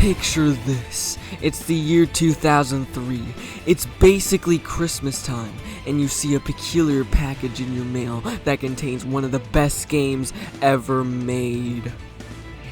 Picture this. It's the year 2003. It's basically Christmas time, and you see a peculiar package in your mail that contains one of the best games ever made.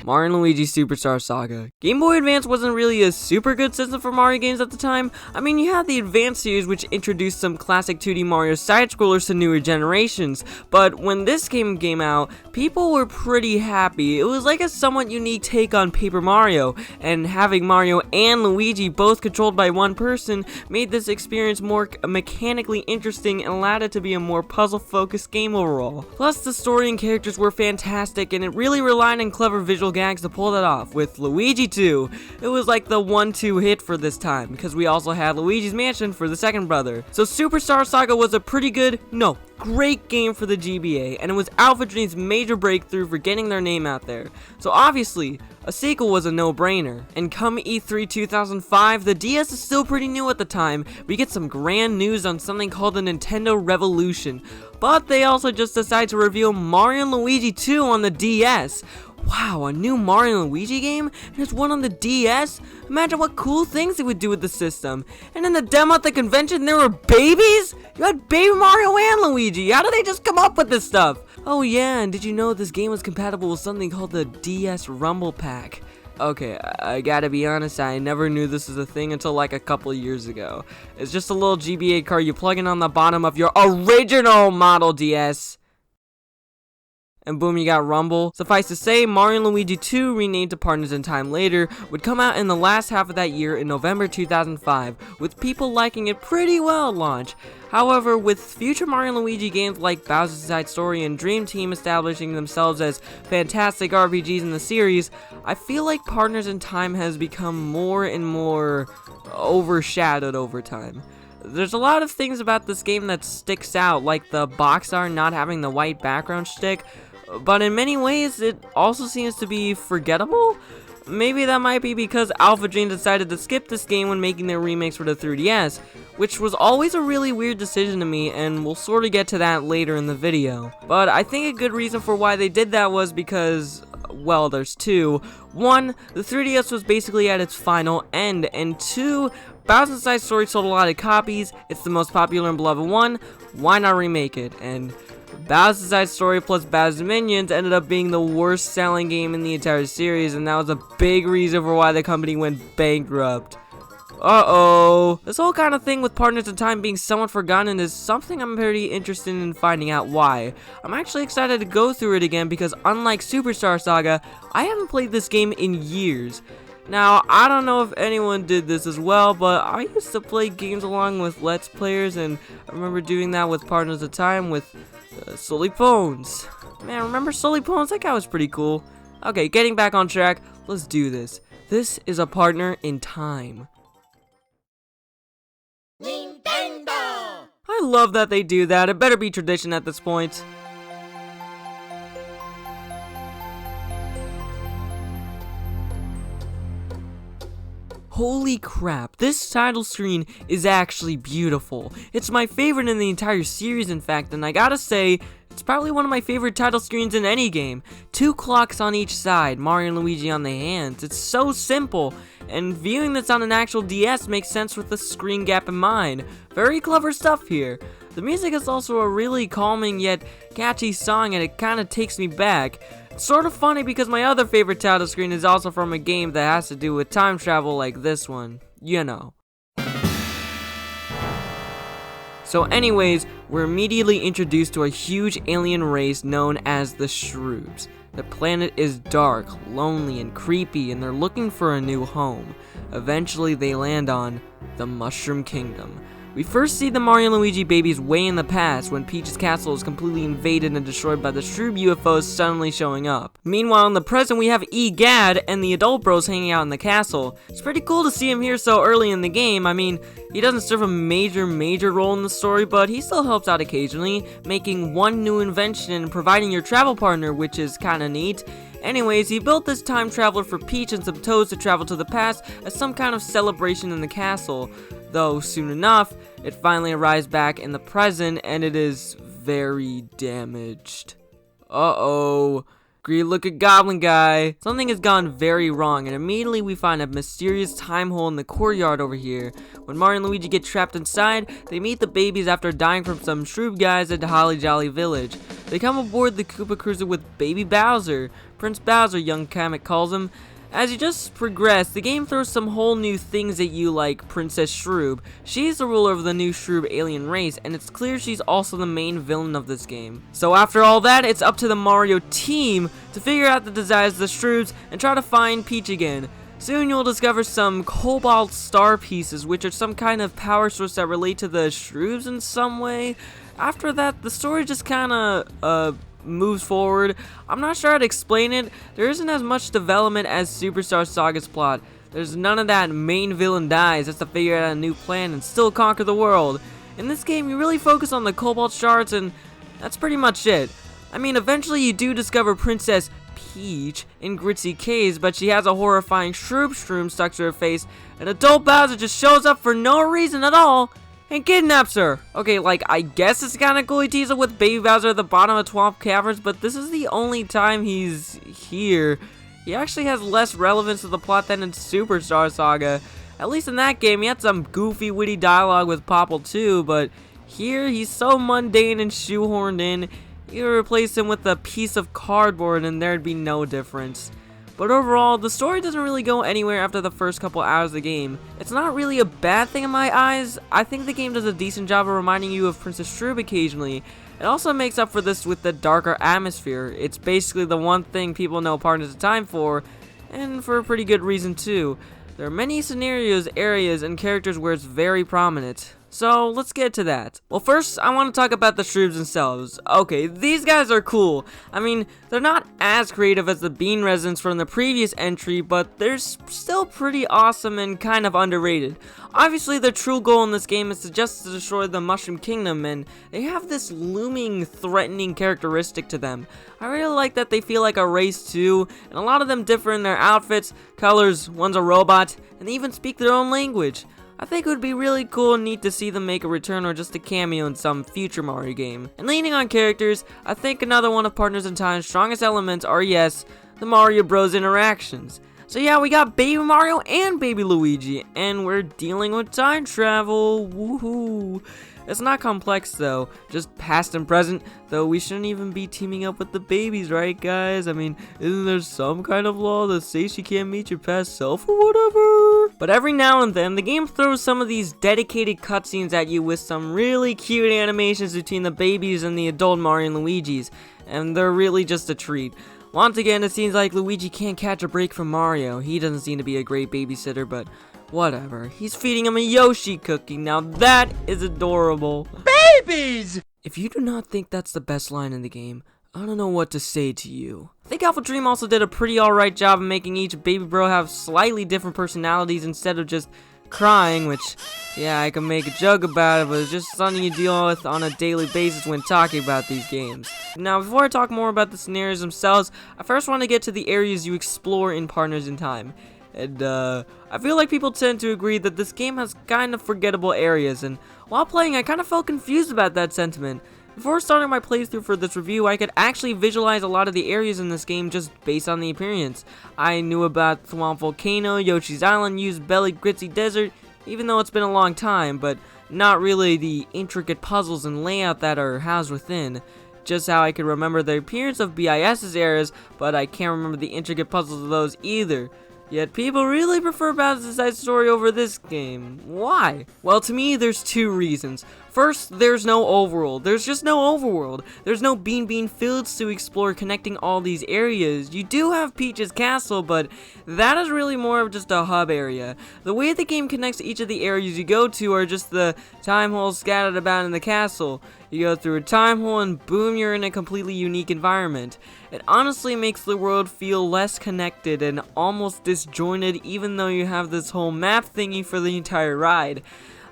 Mario & Luigi Superstar Saga. Game Boy Advance wasn't really a super good system for Mario games at the time. I mean, you had the Advance series, which introduced some classic 2D Mario side-scrollers to newer generations, but when this game came out, people were pretty happy. It was like a somewhat unique take on Paper Mario, and having Mario and Luigi both controlled by one person made this experience more mechanically interesting and allowed it to be a more puzzle-focused game overall. Plus, the story and characters were fantastic, and it really relied on clever visual gags to pull that off. With Luigi 2, it was like the 1-2 hit for this time, because we also had Luigi's Mansion for the second brother. So Superstar Saga was a pretty good, no, great game for the GBA, and it was Alpha Dream's major breakthrough for getting their name out there. So obviously, a sequel was a no-brainer. And come E3 2005, the DS is still pretty new at the time. We get some grand news on something called the Nintendo Revolution, but they also just decide to reveal Mario & Luigi 2 on the DS. Wow, a new Mario & Luigi game? There's one on the DS? Imagine what cool things it would do with the system. And in the demo at the convention, there were babies? You had Baby Mario and Luigi. How did they just come up with this stuff? Oh yeah, and did you know this game was compatible with something called the DS Rumble Pack? Okay, I gotta be honest, I never knew this was a thing until like a couple years ago. It's just a little GBA card you plug in on the bottom of your original model DS. And boom, you got Rumble. Suffice to say, Mario & Luigi 2, renamed to Partners in Time later, would come out in the last half of that year in November 2005, with people liking it pretty well at launch. However, with future Mario & Luigi games like Bowser's Inside Story and Dream Team establishing themselves as fantastic RPGs in the series, I feel like Partners in Time has become more and more overshadowed over time. There's a lot of things about this game that sticks out, like the box art not having the white background shtick, but in many ways it also seems to be forgettable. Maybe that might be because Alpha Dream decided to skip this game when making their remakes for the 3DS, which was always a really weird decision to me, and we'll sort of get to that later in the video. But I think a good reason for why they did that was because, well, there's two. One, the 3DS was basically at its final end, and two, Bowser's Inside Story sold a lot of copies, it's the most popular and beloved one, why not remake it? And Bowser's Inside Story plus Bowser's Minions ended up being the worst selling game in the entire series, and that was a big reason for why the company went bankrupt. Uh-oh. This whole kind of thing with Partners in Time being somewhat forgotten is something I'm pretty interested in finding out why. I'm actually excited to go through it again because unlike Superstar Saga, I haven't played this game in years. Now, I don't know if anyone did this as well, but I used to play games along with Let's Players, and I remember doing that with Partners in Time with Sully Bones. Man, remember Sully Bones? That guy was pretty cool. Okay, getting back on track, let's do this. This is a Partner in Time. Nintendo! I love that they do that. It better be tradition at this point. Holy crap, this title screen is actually beautiful. It's my favorite in the entire series, in fact, and I gotta say, it's probably one of my favorite title screens in any game. 2 clocks on each side, Mario and Luigi on the hands. It's so simple, and viewing this on an actual DS makes sense with the screen gap in mind. Very clever stuff here. The music is also a really calming yet catchy song, and it kinda takes me back. It's sort of funny because my other favorite title screen is also from a game that has to do with time travel like this one. You know. So anyways, we're immediately introduced to a huge alien race known as the Shroobs. The planet is dark, lonely, and creepy, and they're looking for a new home. Eventually they land on the Mushroom Kingdom, We first see the Mario and Luigi babies way in the past, when Peach's castle is completely invaded and destroyed by the Shroob UFOs suddenly showing up. Meanwhile, in the present, we have Egad and the adult bros hanging out in the castle. It's pretty cool to see him here so early in the game. I mean, he doesn't serve a major role in the story, but he still helps out occasionally, making one new invention and providing your travel partner, which is kinda neat. Anyways, he built this time traveler for Peach and some toads to travel to the past as some kind of celebration in the castle. Though, soon enough, it finally arrives back in the present and it is very damaged. Uh-oh. Greedy looking goblin guy. Something has gone very wrong, and immediately we find a mysterious time hole in the courtyard over here. When Mario and Luigi get trapped inside, they meet the babies after dying from some Shroob guys at Holly Jolly Village. They come aboard the Koopa Cruiser with Baby Bowser. Prince Bowser, young Kamek calls him. As you just progress, the game throws some whole new things at you, like Princess Shroob. She's the ruler of the new Shroob alien race, and it's clear she's also the main villain of this game. So after all that, it's up to the Mario team to figure out the desires of the Shroobs and try to find Peach again. Soon you'll discover some cobalt star pieces, which are some kind of power source that relate to the Shroobs in some way. After that, the story just kinda, moves forward. I'm not sure how to explain it. There isn't as much development as Superstar Saga's plot. There's none of that main villain dies just to figure out a new plan and still conquer the world. In this game, you really focus on the cobalt shards, and that's pretty much it. I mean, eventually you do discover Princess Peach in Gritzy Caves, but she has a horrifying shroom stuck to her face, and adult Bowser just shows up for no reason at all and kidnaps her. Okay, like, I guess it's kinda cool he teases with Baby Bowser at the bottom of Twomp Caverns, but this is the only time he's here. He actually has less relevance to the plot than in Superstar Saga. At least in that game, he had some goofy, witty dialogue with Popple too, but here, he's so mundane and shoehorned in, you could replace him with a piece of cardboard and there'd be no difference. But overall, the story doesn't really go anywhere after the first couple hours of the game. It's not really a bad thing in my eyes. I think the game does a decent job of reminding you of Princess Shroob occasionally. It also makes up for this with the darker atmosphere. It's basically the one thing people know Partners of Time for, and for a pretty good reason too. There are many scenarios, areas, and characters where it's very prominent. So, let's get to that. Well, first, I want to talk about the Shroobs themselves. Okay, these guys are cool. I mean, they're not as creative as the Bean Residents from the previous entry, but they're still pretty awesome and kind of underrated. Obviously, their true goal in this game is to just destroy the Mushroom Kingdom, and they have this looming, threatening characteristic to them. I really like that they feel like a race too, and a lot of them differ in their outfits, colors, one's a robot, and they even speak their own language. I think it would be really cool and neat to see them make a return or just a cameo in some future Mario game. And leaning on characters, I think another one of Partners in Time's strongest elements are, yes, the Mario Bros interactions. So yeah, we got Baby Mario and Baby Luigi, and we're dealing with time travel, woohoo! It's not complex though, just past and present, though we shouldn't even be teaming up with the babies, right guys? I mean, isn't there some kind of law that says you can't meet your past self or whatever? But every now and then, the game throws some of these dedicated cutscenes at you with some really cute animations between the babies and the adult Mario and Luigi's, and they're really just a treat. Once again, it seems like Luigi can't catch a break from Mario. He doesn't seem to be a great babysitter, but whatever. He's feeding him a Yoshi cookie. Now that is adorable. Babies! If you do not think that's the best line in the game, I don't know what to say to you. I think Alpha Dream also did a pretty alright job of making each baby bro have slightly different personalities instead of just crying, which, yeah, I can make a joke about it, but it's just something you deal with on a daily basis when talking about these games. Now, before I talk more about the scenarios themselves, I first want to get to the areas you explore in Partners in Time. And, I feel like people tend to agree that this game has kind of forgettable areas, and while playing, I kind of felt confused about that sentiment. Before starting my playthrough for this review, I could actually visualize a lot of the areas in this game just based on the appearance. I knew about Thwomp Volcano, Yoshi's Island, Used Belly, Gritzy Desert, even though it's been a long time, but not really the intricate puzzles and layout that are housed within. Just how I could remember the appearance of BIS's areas, but I can't remember the intricate puzzles of those either. Yet people really prefer Bowser's side story over this game. Why? Well, to me, there's two reasons. First, there's no overworld. There's just no overworld. There's no bean fields to explore connecting all these areas. You do have Peach's castle, but that is really more of just a hub area. The way the game connects each of the areas you go to are just the time holes scattered about in the castle. You go through a time hole and boom, you're in a completely unique environment. It honestly makes the world feel less connected and almost disjointed, even though you have this whole map thingy for the entire ride.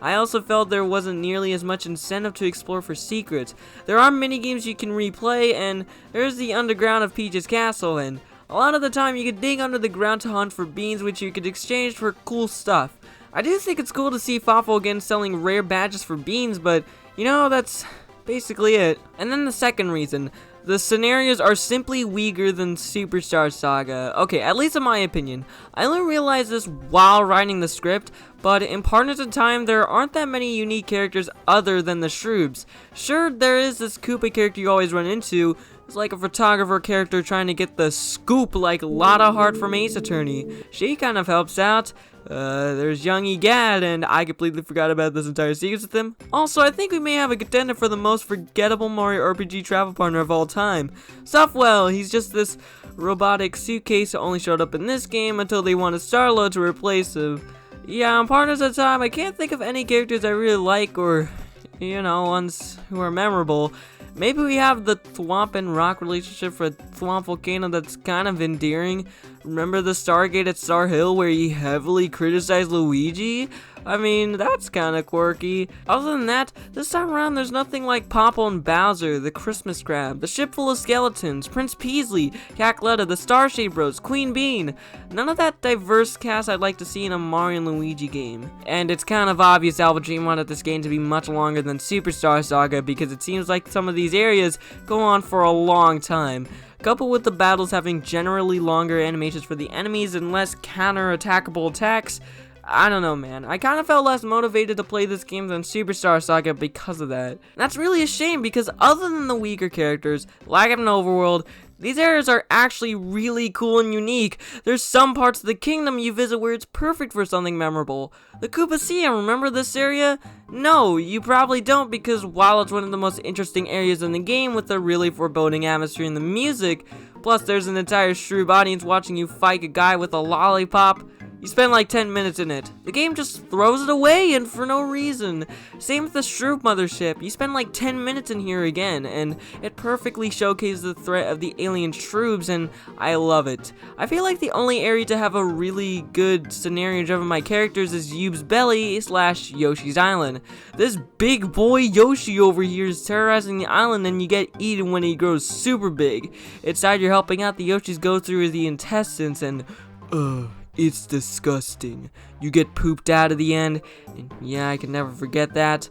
I also felt there wasn't nearly as much incentive to explore for secrets. There are mini games you can replay, and there's the underground of Peach's castle, and a lot of the time you could dig under the ground to hunt for beans, which you could exchange for cool stuff. I do think it's cool to see Fafo again selling rare badges for beans, but you know, that's basically it. And then the second reason, the scenarios are simply weaker than Superstar Saga. Okay, at least in my opinion. I only realized this while writing the script, but in Partners in Time, there aren't that many unique characters other than the Shroobs. Sure, there is this Koopa character you always run into. It's like a photographer character trying to get the scoop like Lotta Hart from Ace Attorney. She kind of helps out. There's young Egad, and I completely forgot about this entire sequence with him. Also, I think we may have a contender for the most forgettable Mario RPG travel partner of all time. Softwell, he's just this robotic suitcase that only showed up in this game until they wanted Starlo to replace him. Yeah, on Partners at Time, I can't think of any characters I really like or, you know, ones who are memorable. Maybe we have the Thwomp and Rock relationship for Thwomp Volcano that's kind of endearing. Remember the Stargate at Star Hill where he heavily criticized Luigi? I mean, that's kind of quirky. Other than that, this time around there's nothing like Popple and Bowser, the Christmas Crab, the ship full of skeletons, Prince Peasley, Cackletta, the Starshade Bros, Queen Bean. None of that diverse cast I'd like to see in a Mario and Luigi game. And it's kind of obvious Alpha Dream wanted this game to be much longer than Superstar Saga because it seems like some of these areas go on for a long time. Coupled with the battles having generally longer animations for the enemies and less counter-attackable attacks, I don't know, man. I kind of felt less motivated to play this game than Superstar Saga because of that. That's really a shame because other than the weaker characters, lack of an overworld, these areas are actually really cool and unique. There's some parts of the kingdom you visit where it's perfect for something memorable. The Koopaceum, remember this area? No, you probably don't because while it's one of the most interesting areas in the game with a really foreboding atmosphere and the music, plus there's an entire Shroob audience watching you fight a guy with a lollipop, you spend like 10 minutes in it. The game just throws it away and for no reason. Same with the Shroob Mothership. You spend like 10 minutes in here again and it perfectly showcases the threat of the alien Shroobs and I love it. I feel like the only area to have a really good scenario driven by characters is Yube's Belly / Yoshi's Island. This big boy Yoshi over here is terrorizing the island and you get eaten when he grows super big. Inside you're helping out the Yoshis go through the intestines and it's disgusting. You get pooped out at the end, and yeah, I can never forget that.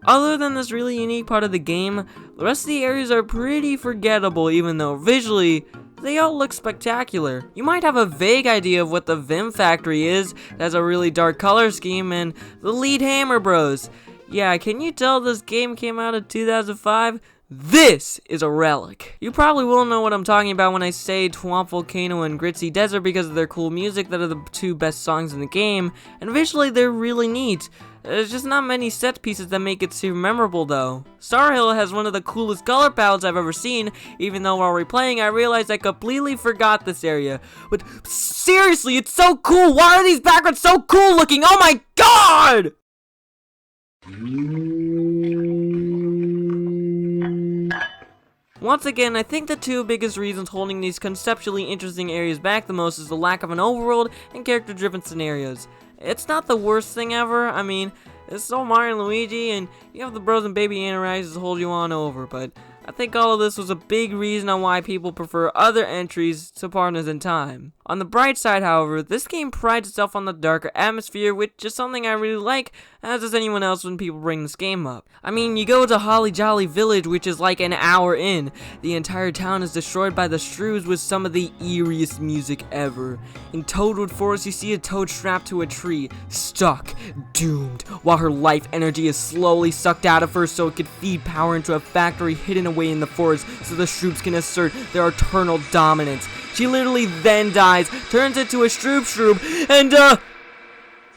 Other than this really unique part of the game, the rest of the areas are pretty forgettable even though visually, they all look spectacular. You might have a vague idea of what the Vim Factory is. It has a really dark color scheme, and the Lead Hammer Bros. Yeah, can you tell this game came out in 2005? This is a relic. You probably will know what I'm talking about when I say Thwomp Volcano and Gritzy Desert because of their cool music that are the two best songs in the game, and visually they're really neat. There's just not many set pieces that make it super memorable though. Star Hill has one of the coolest color palettes I've ever seen, even though while replaying I realized I completely forgot this area. But seriously, it's so cool! Why are these backgrounds so cool looking? Oh my god! Once again, I think the two biggest reasons holding these conceptually interesting areas back the most is the lack of an overworld and character-driven scenarios. It's not the worst thing ever. I mean, it's still Mario and Luigi, and you have the Bros and Baby Anarises to hold you on over, but I think all of this was a big reason on why people prefer other entries to Partners in Time. On the bright side, however, this game prides itself on the darker atmosphere, which is something I really like, as does anyone else when people bring this game up. I mean, you go to Holly Jolly Village, which is like an hour in. The entire town is destroyed by the Shrews with some of the eeriest music ever. In Toadwood Forest, you see a toad strapped to a tree, stuck, doomed, while her life energy is slowly sucked out of her so it could feed power into a factory hidden away in the forest so the Shroops can assert their eternal dominance. She literally then dies, turns into a Shroob, and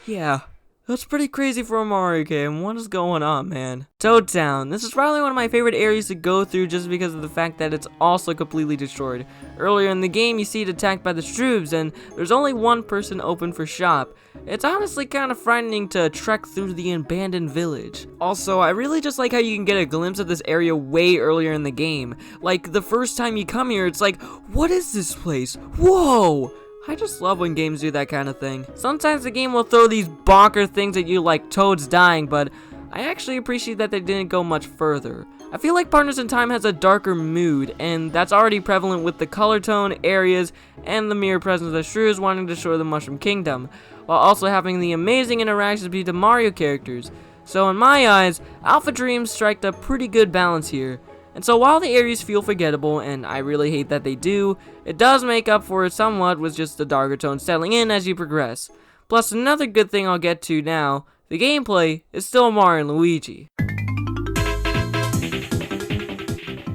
yeah, That's pretty crazy for a Mario game. What is going on, man? Toad Town. This is probably one of my favorite areas to go through just because of the fact that it's also completely destroyed. Earlier in the game, you see it attacked by the Stroobs, and there's only one person open for shop. It's honestly kind of frightening to trek through the abandoned village. Also, I really just like how you can get a glimpse of this area way earlier in the game. Like, the first time you come here, it's like, what is this place? Whoa! I just love when games do that kind of thing. Sometimes the game will throw these bonker things at you like Toads dying, but I actually appreciate that they didn't go much further. I feel like Partners in Time has a darker mood, and that's already prevalent with the color tone, areas, and the mere presence of the shrews wanting to destroy the Mushroom Kingdom, while also having the amazing interactions between the Mario characters. So in my eyes, Alpha Dreams strike a pretty good balance here. And so while the areas feel forgettable, and I really hate that they do, it does make up for it somewhat with just the darker tones settling in as you progress. Plus, another good thing I'll get to now, the gameplay is still Mario and Luigi.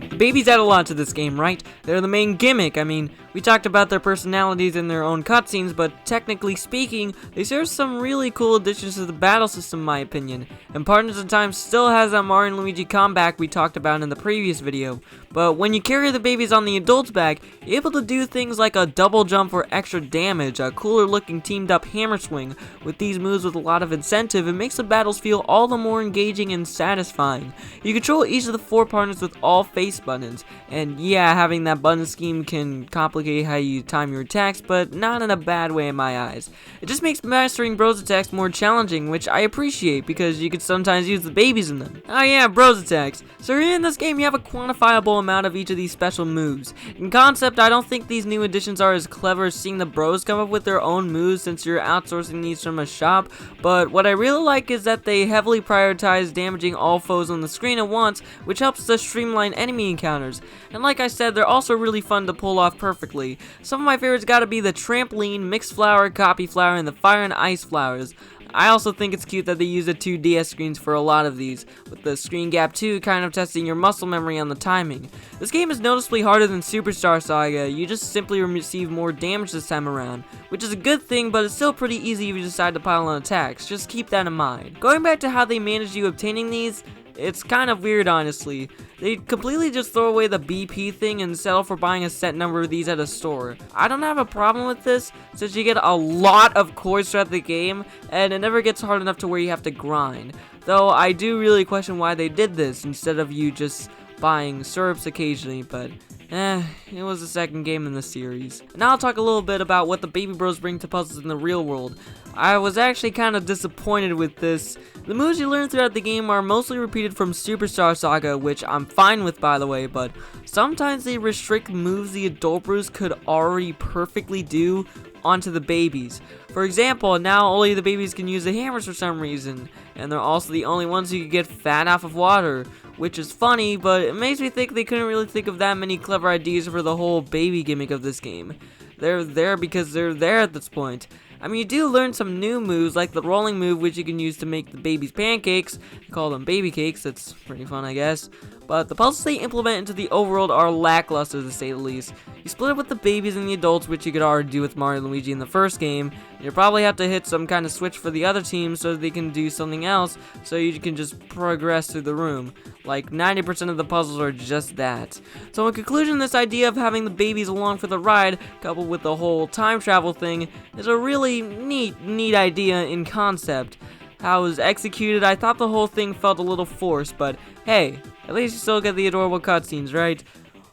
The babies add a lot to this game, right? They're the main gimmick. I mean, we talked about their personalities in their own cutscenes, but technically speaking, they serve some really cool additions to the battle system in my opinion. And Partners in Time still has that Mario and Luigi comeback we talked about in the previous video. But when you carry the babies on the adult's back, you're able to do things like a double jump for extra damage, a cooler looking teamed up hammer swing. With these moves with a lot of incentive, it makes the battles feel all the more engaging and satisfying. You control each of the 4 partners with all face buttons, and yeah, having that button scheme can complicate how you time your attacks, but not in a bad way in my eyes. It just makes mastering Bros attacks more challenging, which I appreciate because you can sometimes use the babies in them. Oh yeah, Bros attacks. So in this game you have a quantifiable amount of each of these special moves. In concept, I don't think these new additions are as clever as seeing the Bros come up with their own moves since you're outsourcing these from a shop, but what I really like is that they heavily prioritize damaging all foes on the screen at once, which helps to streamline enemy encounters. And like I said, they're also really fun to pull off perfectly. Some of my favorites gotta be the trampoline, mixed flower, copy flower, and the fire and ice flowers. I also think it's cute that they use the 2 DS screens for a lot of these, with the screen gap 2 kind of testing your muscle memory on the timing. This game is noticeably harder than Superstar Saga, you just simply receive more damage this time around, which is a good thing, but it's still pretty easy if you decide to pile on attacks, just keep that in mind. Going back to how they managed you obtaining these, it's kind of weird honestly. They completely just throw away the BP thing and settle for buying a set number of these at a store. I don't have a problem with this, since you get a lot of coins throughout the game, and it never gets hard enough to where you have to grind. Though I do really question why they did this, instead of you just buying syrups occasionally, but it was the second game in the series. And now I'll talk a little bit about what the Baby Bros bring to puzzles in the real world. I was actually kind of disappointed with this. The moves you learn throughout the game are mostly repeated from Superstar Saga, which I'm fine with by the way, but sometimes they restrict moves the adult Bros could already perfectly do onto the babies. For example, now only the babies can use the hammers for some reason, and they're also the only ones who can get fat off of water, which is funny, but it makes me think they couldn't really think of that many clever ideas for the whole baby gimmick of this game. They're there because they're there at this point. I mean, you do learn some new moves, like the rolling move, which you can use to make the babies pancakes. You call them baby cakes, that's pretty fun, I guess. But the puzzles they implement into the overworld are lackluster, to say the least. You split up with the babies and the adults, which you could already do with Mario and Luigi in the first game. And you probably have to hit some kind of switch for the other team so they can do something else, so you can just progress through the room. Like 90% of the puzzles are just that. So in conclusion, this idea of having the babies along for the ride, coupled with the whole time travel thing, is a really neat idea in concept. How it was executed, I thought the whole thing felt a little forced, but hey, at least you still get the adorable cutscenes, right?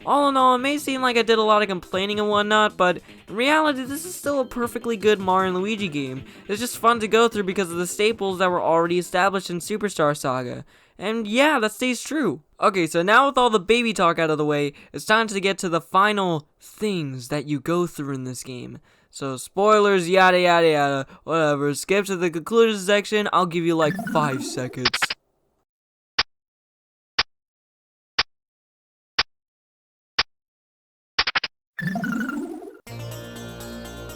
All in all, it may seem like I did a lot of complaining and whatnot, but in reality, this is still a perfectly good Mario and Luigi game. It's just fun to go through because of the staples that were already established in Superstar Saga. And yeah, that stays true. Okay, so now with all the baby talk out of the way, it's time to get to the final things that you go through in this game. So spoilers, yada yada yada, whatever, skip to the conclusion section, I'll give you like 5 seconds.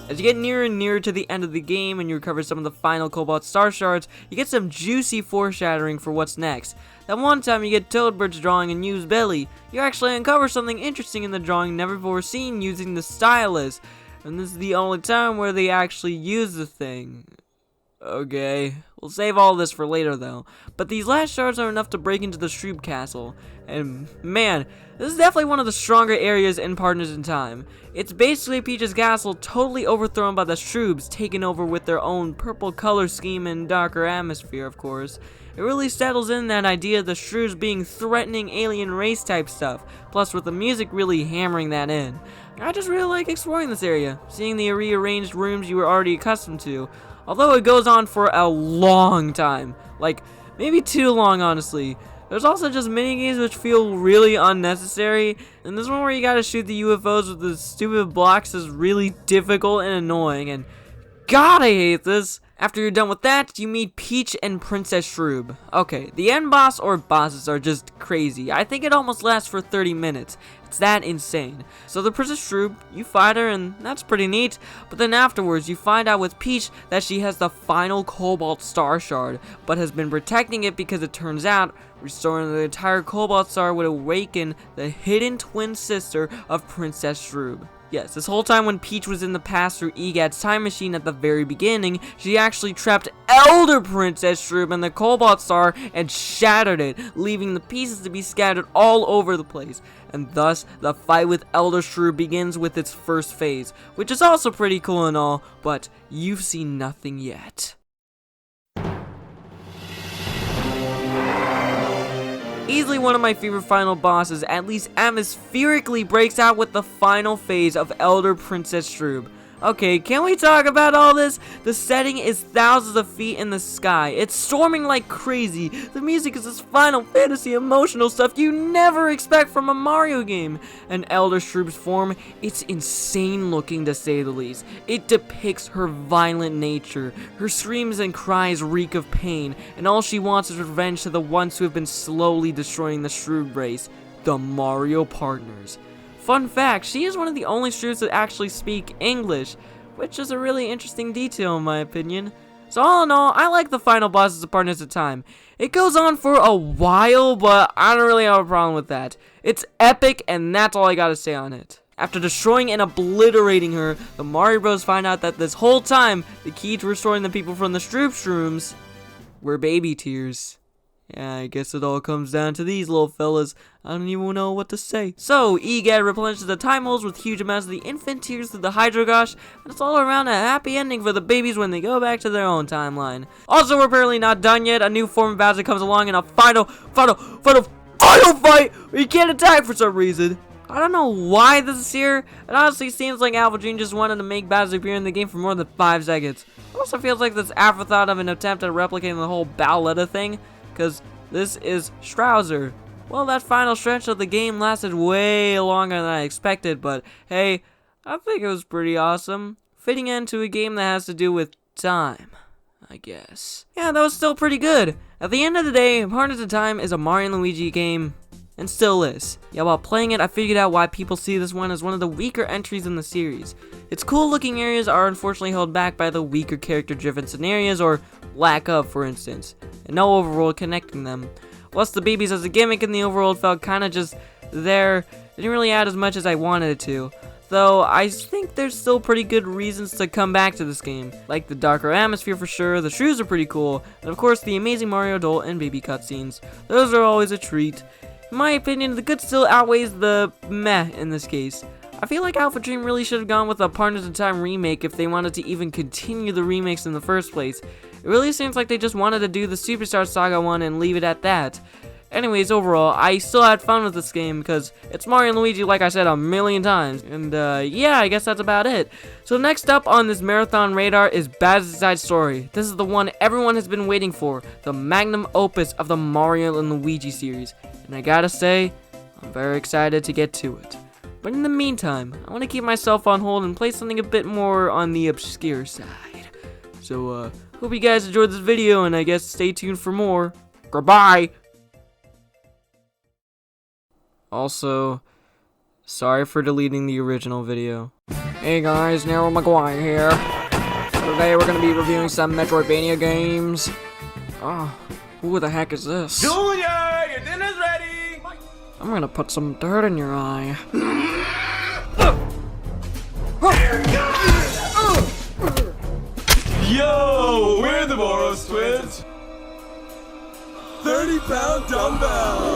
As you get nearer and nearer to the end of the game and you recover some of the final Cobalt Star Shards, you get some juicy foreshadowing for what's next. That one time you get Toadbird's drawing and use Belly, you actually uncover something interesting in the drawing never before seen using the stylus. And this is the only time where they actually use the thing. Okay, we'll save all this for later though. But these last shards are enough to break into the Shroob Castle. And man, this is definitely one of the stronger areas in Partners in Time. It's basically Peach's castle totally overthrown by the Shroobs, taken over with their own purple color scheme and darker atmosphere, of course. It really settles in that idea of the Shroobs being threatening alien race type stuff, plus with the music really hammering that in. I just really like exploring this area, seeing the rearranged rooms you were already accustomed to. Although it goes on for a long time, like maybe too long honestly. There's also just minigames which feel really unnecessary, and this one where you gotta shoot the UFOs with the stupid blocks is really difficult and annoying, and God, I hate this. After you're done with that, you meet Peach and Princess Shroob. Okay, the end boss or bosses are just crazy. I think it almost lasts for 30 minutes. It's that insane. So the Princess Shroob, you fight her and that's pretty neat. But then afterwards, you find out with Peach that she has the final Cobalt Star Shard, but has been protecting it because it turns out restoring the entire Cobalt Star would awaken the hidden twin sister of Princess Shroob. Yes, this whole time when Peach was in the past through EGAD's time machine at the very beginning, she actually trapped Elder Princess Shroob in the Cobalt Star and shattered it, leaving the pieces to be scattered all over the place. And thus, the fight with Elder Shroob begins with its first phase, which is also pretty cool and all, but you've seen nothing yet. Easily one of my favorite final bosses, at least atmospherically, breaks out with the final phase of Elder Princess Shroob. Okay, can we talk about all this? The setting is thousands of feet in the sky. It's storming like crazy. The music is this Final Fantasy emotional stuff you never expect from a Mario game. And Elder Shroob's form, it's insane looking to say the least. It depicts her violent nature. Her screams and cries reek of pain, and all she wants is revenge to the ones who have been slowly destroying the Shroob race, the Mario partners. Fun fact, she is one of the only Shroobs that actually speak English, which is a really interesting detail in my opinion. So all in all, I like the final bosses of Partners in Time. It goes on for a while, but I don't really have a problem with that. It's epic, and that's all I gotta say on it. After destroying and obliterating her, the Mario Bros find out that this whole time, the key to restoring the people from the Shrooms were baby tears. Yeah, I guess it all comes down to these little fellas. I don't even know what to say. So, EGAD replenishes the time holes with huge amounts of the infant tears through the Hydro Gosh, and it's all around a happy ending for the babies when they go back to their own timeline. Also, we're apparently not done yet. A new form of Bowser comes along in a final fight where you can't attack for some reason. I don't know why this is here. It honestly seems like Alpha Dream just wanted to make Bowser appear in the game for more than 5 seconds. It also feels like this afterthought of an attempt at replicating the whole Bowletta thing, because this is Strouser. Well, that final stretch of the game lasted way longer than I expected, but hey, I think it was pretty awesome. Fitting into a game that has to do with time, I guess. Yeah, that was still pretty good. At the end of the day, Partners in Time is a Mario and Luigi game, and still is. Yeah, while playing it, I figured out why people see this one as one of the weaker entries in the series. Its cool looking areas are unfortunately held back by the weaker character driven scenarios, or lack of, for instance, and no overworld connecting them. Plus, the babies as a gimmick in the overworld felt kinda just there. They didn't really add as much as I wanted it to. Though, I think there's still pretty good reasons to come back to this game. Like the darker atmosphere for sure, the shoes are pretty cool, and of course the amazing Mario adult and baby cutscenes. Those are always a treat. In my opinion, the good still outweighs the meh in this case. I feel like Alpha Dream really should have gone with a Partners in Time remake if they wanted to even continue the remakes in the first place. It really seems like they just wanted to do the Superstar Saga one and leave it at that. Anyways, overall, I still had fun with this game because it's Mario and Luigi, like I said a million times. And yeah, I guess that's about it. So next up on this marathon radar is Bowser's Side Story. This is the one everyone has been waiting for, the magnum opus of the Mario and Luigi series. And I gotta say, I'm very excited to get to it. But in the meantime, I want to keep myself on hold and play something a bit more on the obscure side. So, hope you guys enjoyed this video, and I guess stay tuned for more. Goodbye! Also, sorry for deleting the original video. Hey guys, Nerrelified here. Today we're going to be reviewing some Metroidvania games. Oh, who the heck is this? Junior, your dinner's ready! I'm gonna put some dirt in your eye. Yo, we're the Moros twins. 30-pound dumbbell.